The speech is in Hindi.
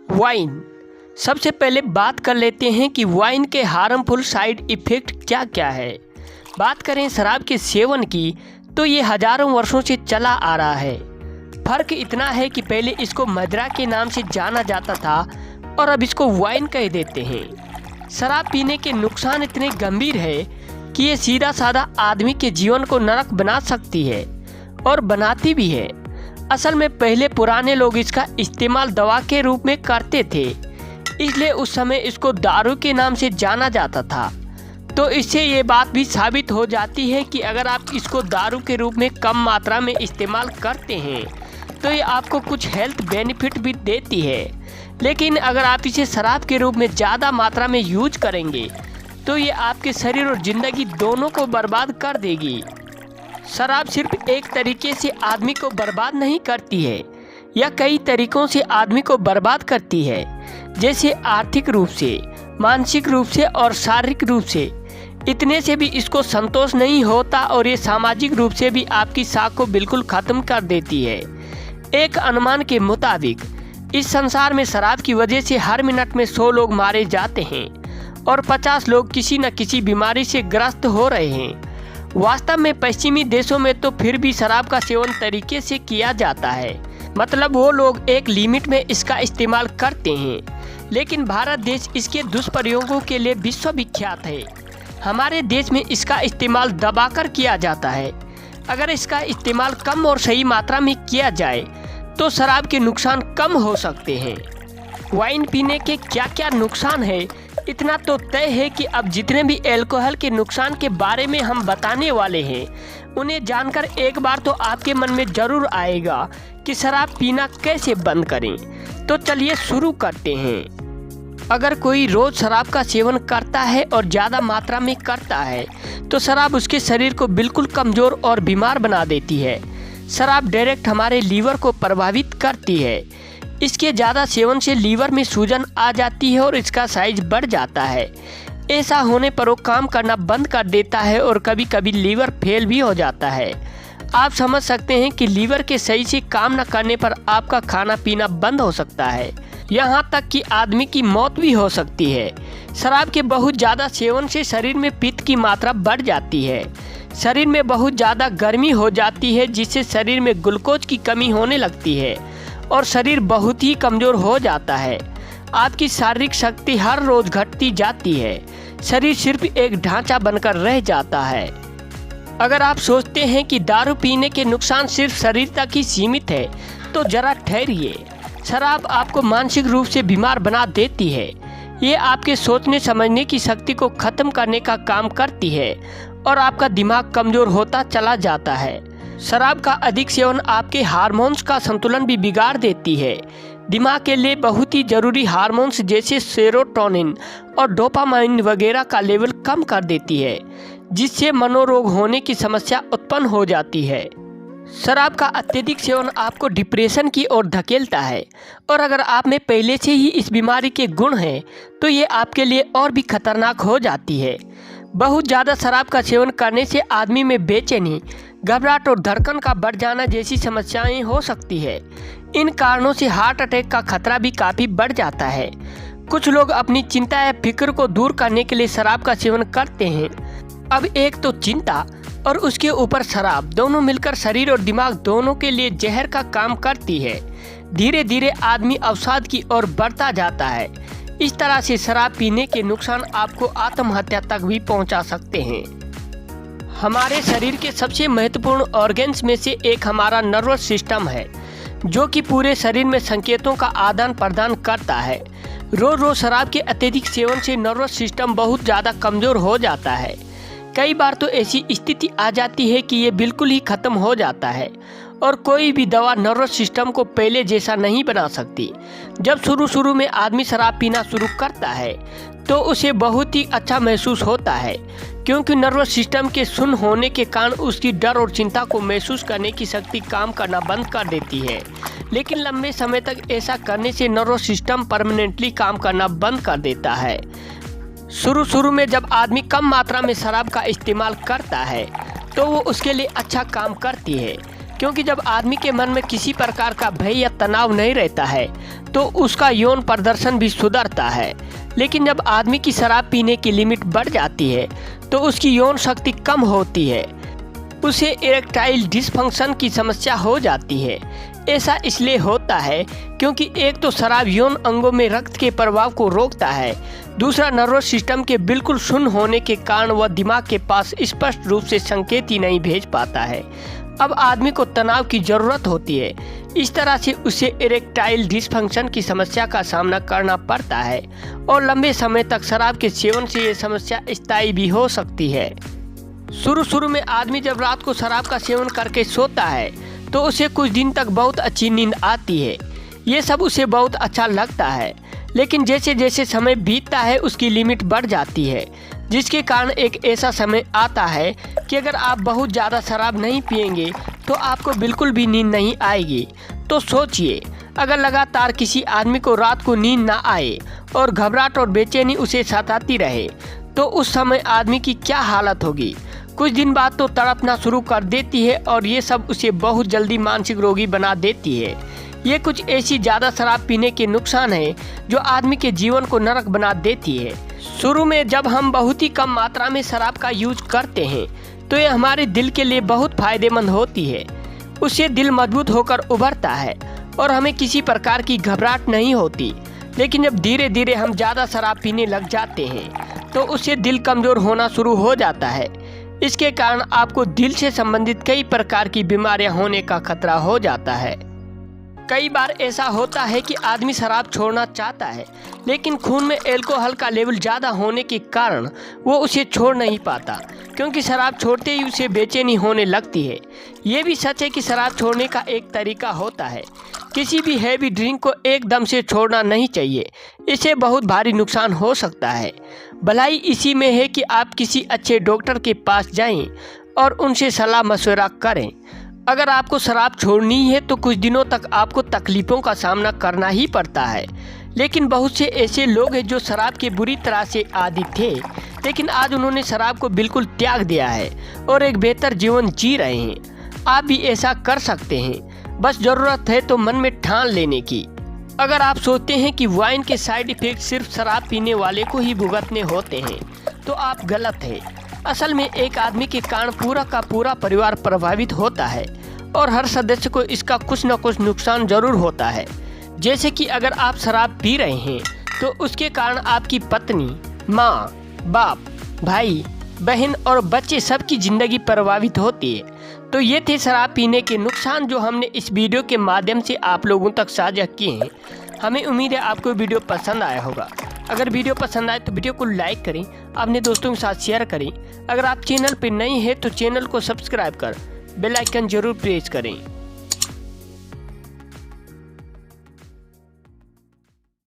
वाइन। सबसे पहले बात कर लेते हैं कि वाइन के हार्मफुल साइड इफ़ेक्ट क्या क्या है। बात करें शराब के सेवन की तो ये हजारों वर्षों से चला आ रहा है। फ़र्क इतना है कि पहले इसको मदिरा के नाम से जाना जाता था और अब इसको वाइन कह देते हैं। शराब पीने के नुकसान इतने गंभीर है कि ये सीधा साधा आदमी के जीवन को नरक बना सकती है और बनाती भी है। असल में पहले पुराने लोग इसका इस्तेमाल दवा के रूप में करते थे, इसलिए उस समय इसको दारू के नाम से जाना जाता था। तो इससे ये बात भी साबित हो जाती है कि अगर आप इसको दारू के रूप में कम मात्रा में इस्तेमाल करते हैं तो ये आपको कुछ हेल्थ बेनिफिट भी देती है, लेकिन अगर आप इसे शराब के रूप में ज़्यादा मात्रा में यूज करेंगे तो ये आपके शरीर और ज़िंदगी दोनों को बर्बाद कर देगी। शराब सिर्फ एक तरीके से आदमी को बर्बाद नहीं करती है, यह कई तरीक़ों से आदमी को बर्बाद करती है, जैसे आर्थिक रूप से, मानसिक रूप से और शारीरिक रूप से। इतने से भी इसको संतोष नहीं होता और ये सामाजिक रूप से भी आपकी साख को बिल्कुल ख़त्म कर देती है। एक अनुमान के मुताबिक इस संसार में शराब की वजह से हर मिनट में 100 लोग मारे जाते हैं और 50 लोग किसी न किसी बीमारी से ग्रस्त हो रहे हैं। वास्तव में पश्चिमी देशों में तो फिर भी शराब का सेवन तरीके से किया जाता है, मतलब वो लोग एक लिमिट में इसका इस्तेमाल करते हैं, लेकिन भारत देश इसके दुष्प्रयोगों के लिए विश्वविख्यात है। हमारे देश में इसका इस्तेमाल दबाकर किया जाता है। अगर इसका इस्तेमाल कम और सही मात्रा में किया जाए तो शराब के नुकसान कम हो सकते हैं। वाइन पीने के क्या क्या नुकसान है, इतना तो तय है कि अब जितने भी अल्कोहल के नुकसान के बारे में हम बताने वाले हैं उन्हें जानकर एक बार तो आपके मन में ज़रूर आएगा कि शराब पीना कैसे बंद करें। तो चलिए शुरू करते हैं। अगर कोई रोज़ शराब का सेवन करता है और ज़्यादा मात्रा में करता है तो शराब उसके शरीर को बिल्कुल कमज़ोर और बीमार बना देती है। शराब डायरेक्ट हमारे लीवर को प्रभावित करती है। इसके ज़्यादा सेवन से लीवर में सूजन आ जाती है और इसका साइज बढ़ जाता है। ऐसा होने पर वो काम करना बंद कर देता है और कभी कभी लीवर फेल भी हो जाता है। आप समझ सकते हैं कि लीवर के सही से काम न करने पर आपका खाना पीना बंद हो सकता है, यहाँ तक कि आदमी की मौत भी हो सकती है। शराब के बहुत ज़्यादा सेवन से शरीर में पित्त की मात्रा बढ़ जाती है, शरीर में बहुत ज़्यादा गर्मी हो जाती है, जिससे शरीर में ग्लूकोज की कमी होने लगती है और शरीर बहुत ही कमज़ोर हो जाता है। आपकी शारीरिक शक्ति हर रोज़ घटती जाती है, शरीर सिर्फ एक ढांचा बनकर रह जाता है। अगर आप सोचते हैं कि दारू पीने के नुकसान सिर्फ शरीर तक ही सीमित है तो ज़रा ठहरिए। शराब आपको मानसिक रूप से बीमार बना देती है। ये आपके सोचने समझने की शक्ति को ख़त्म करने का काम करती है और आपका दिमाग कमज़ोर होता चला जाता है। शराब का अधिक सेवन आपके हार्मोन्स का संतुलन भी बिगाड़ देती है। दिमाग के लिए बहुत ही ज़रूरी हार्मोन्स जैसे सेरोटोनिन और डोपामाइन वगैरह का लेवल कम कर देती है, जिससे मनोरोग होने की समस्या उत्पन्न हो जाती है। शराब का अत्यधिक सेवन आपको डिप्रेशन की ओर धकेलता है और अगर आप में पहले से ही इस बीमारी के गुण हैं तो ये आपके लिए और भी खतरनाक हो जाती है। बहुत ज़्यादा शराब का सेवन करने से आदमी में बेचैनी, घबराहट और धड़कन का बढ़ जाना जैसी समस्याएं हो सकती है। इन कारणों से हार्ट अटैक का खतरा भी काफ़ी बढ़ जाता है। कुछ लोग अपनी चिंता या फिक्र को दूर करने के लिए शराब का सेवन करते हैं। अब एक तो चिंता और उसके ऊपर शराब दोनों मिलकर शरीर और दिमाग दोनों के लिए जहर का काम करती है। धीरे धीरे आदमी अवसाद की ओर बढ़ता जाता है। इस तरह से शराब पीने के नुकसान आपको आत्महत्या तक भी पहुंचा सकते हैं। हमारे शरीर के सबसे महत्वपूर्ण ऑर्गन्स में से एक हमारा नर्वस सिस्टम है, जो कि पूरे शरीर में संकेतों का आदान प्रदान करता है। रोज शराब के अत्यधिक सेवन से नर्वस सिस्टम बहुत ज़्यादा कमज़ोर हो जाता है। कई बार तो ऐसी स्थिति आ जाती है कि ये बिल्कुल ही ख़त्म हो जाता है और कोई भी दवा नर्वस सिस्टम को पहले जैसा नहीं बना सकती। जब शुरू में आदमी शराब पीना शुरू करता है तो उसे बहुत ही अच्छा महसूस होता है, क्योंकि नर्वस सिस्टम के सुन्न होने के कारण उसकी डर और चिंता को महसूस करने की शक्ति काम करना बंद कर देती है। लेकिन लंबे समय तक ऐसा करने से नर्वस सिस्टम परमानेंटली काम करना बंद कर देता है। शुरू में जब आदमी कम मात्रा में शराब का इस्तेमाल करता है तो वो उसके लिए अच्छा काम करती है, क्योंकि जब आदमी के मन में किसी प्रकार का भय या तनाव नहीं रहता है तो उसका यौन प्रदर्शन भी सुधरता है। लेकिन जब आदमी की शराब पीने की लिमिट बढ़ जाती है तो उसकी यौन शक्ति कम होती है, उसे इरेक्टाइल डिसफंक्शन की समस्या हो जाती है। ऐसा इसलिए होता है क्योंकि एक तो शराब यौन अंगों में रक्त के प्रवाह को रोकता है, दूसरा नर्वस सिस्टम के बिल्कुल शून्य होने के कारण वह दिमाग के पास स्पष्ट रूप से संकेत ही नहीं भेज पाता है। अब आदमी को तनाव की जरूरत होती है। इस तरह से उसे इरेक्टाइल डिसफंक्शन की समस्या का सामना करना पड़ता है और लंबे समय तक शराब के सेवन से ये समस्या स्थायी भी हो सकती है। शुरू में आदमी जब रात को शराब का सेवन करके सोता है तो उसे कुछ दिन तक बहुत अच्छी नींद आती है, ये सब उसे बहुत अच्छा लगता है। लेकिन जैसे जैसे समय बीतता है उसकी लिमिट बढ़ जाती है, जिसके कारण एक ऐसा समय आता है कि अगर आप बहुत ज़्यादा शराब नहीं पिएंगे तो आपको बिल्कुल भी नींद नहीं आएगी। तो सोचिए, अगर लगातार किसी आदमी को रात को नींद ना आए और घबराहट और बेचैनी उसे सताती रहे तो उस समय आदमी की क्या हालत होगी। कुछ दिन बाद तो तड़पना शुरू कर देती है और ये सब उसे बहुत जल्दी मानसिक रोगी बना देती है। ये कुछ ऐसी ज़्यादा शराब पीने के नुकसान है जो आदमी के जीवन को नरक बना देती है। शुरू में जब हम बहुत ही कम मात्रा में शराब का यूज करते हैं तो ये हमारे दिल के लिए बहुत फायदेमंद होती है। उससे दिल मजबूत होकर उभरता है और हमें किसी प्रकार की घबराहट नहीं होती। लेकिन जब धीरे धीरे हम ज़्यादा शराब पीने लग जाते हैं तो उससे दिल कमज़ोर होना शुरू हो जाता है। इसके कारण आपको दिल से संबंधित कई प्रकार की बीमारियां होने का खतरा हो जाता है। कई बार ऐसा होता है कि आदमी शराब छोड़ना चाहता है लेकिन खून में अल्कोहल का लेवल ज़्यादा होने के कारण वो उसे छोड़ नहीं पाता, क्योंकि शराब छोड़ते ही उसे बेचैनी होने लगती है। ये भी सच है कि शराब छोड़ने का एक तरीका होता है। किसी भी हैवी ड्रिंक को एकदम से छोड़ना नहीं चाहिए, इससे बहुत भारी नुकसान हो सकता है। भलाई इसी में है कि आप किसी अच्छे डॉक्टर के पास जाएं और उनसे सलाह मशवरा करें। अगर आपको शराब छोड़नी है तो कुछ दिनों तक आपको तकलीफ़ों का सामना करना ही पड़ता है। लेकिन बहुत से ऐसे लोग हैं जो शराब के बुरी तरह से आदी थे लेकिन आज उन्होंने शराब को बिल्कुल त्याग दिया है और एक बेहतर जीवन जी रहे हैं। आप भी ऐसा कर सकते हैं, बस ज़रूरत है तो मन में ठान लेने की। अगर आप सोचते हैं कि वाइन के साइड इफ़ेक्ट सिर्फ शराब पीने वाले को ही भुगतने होते हैं तो आप गलत हैं। असल में एक आदमी के कारण पूरा का पूरा परिवार प्रभावित होता है और हर सदस्य को इसका कुछ न कुछ नुकसान जरूर होता है। जैसे कि अगर आप शराब पी रहे हैं तो उसके कारण आपकी पत्नी, माँ, बाप, भाई, बहन और बच्चे सबकी ज़िंदगी प्रभावित होती है। तो ये थे शराब पीने के नुकसान जो हमने इस वीडियो के माध्यम से आप लोगों तक साझा किए हैं। हमें उम्मीद है आपको वीडियो पसंद आया होगा। अगर वीडियो पसंद आए तो वीडियो को लाइक करें, अपने दोस्तों के साथ शेयर करें। अगर आप चैनल पर नए हैं तो चैनल को सब्सक्राइब कर बेल आइकन जरूर प्रेस करें।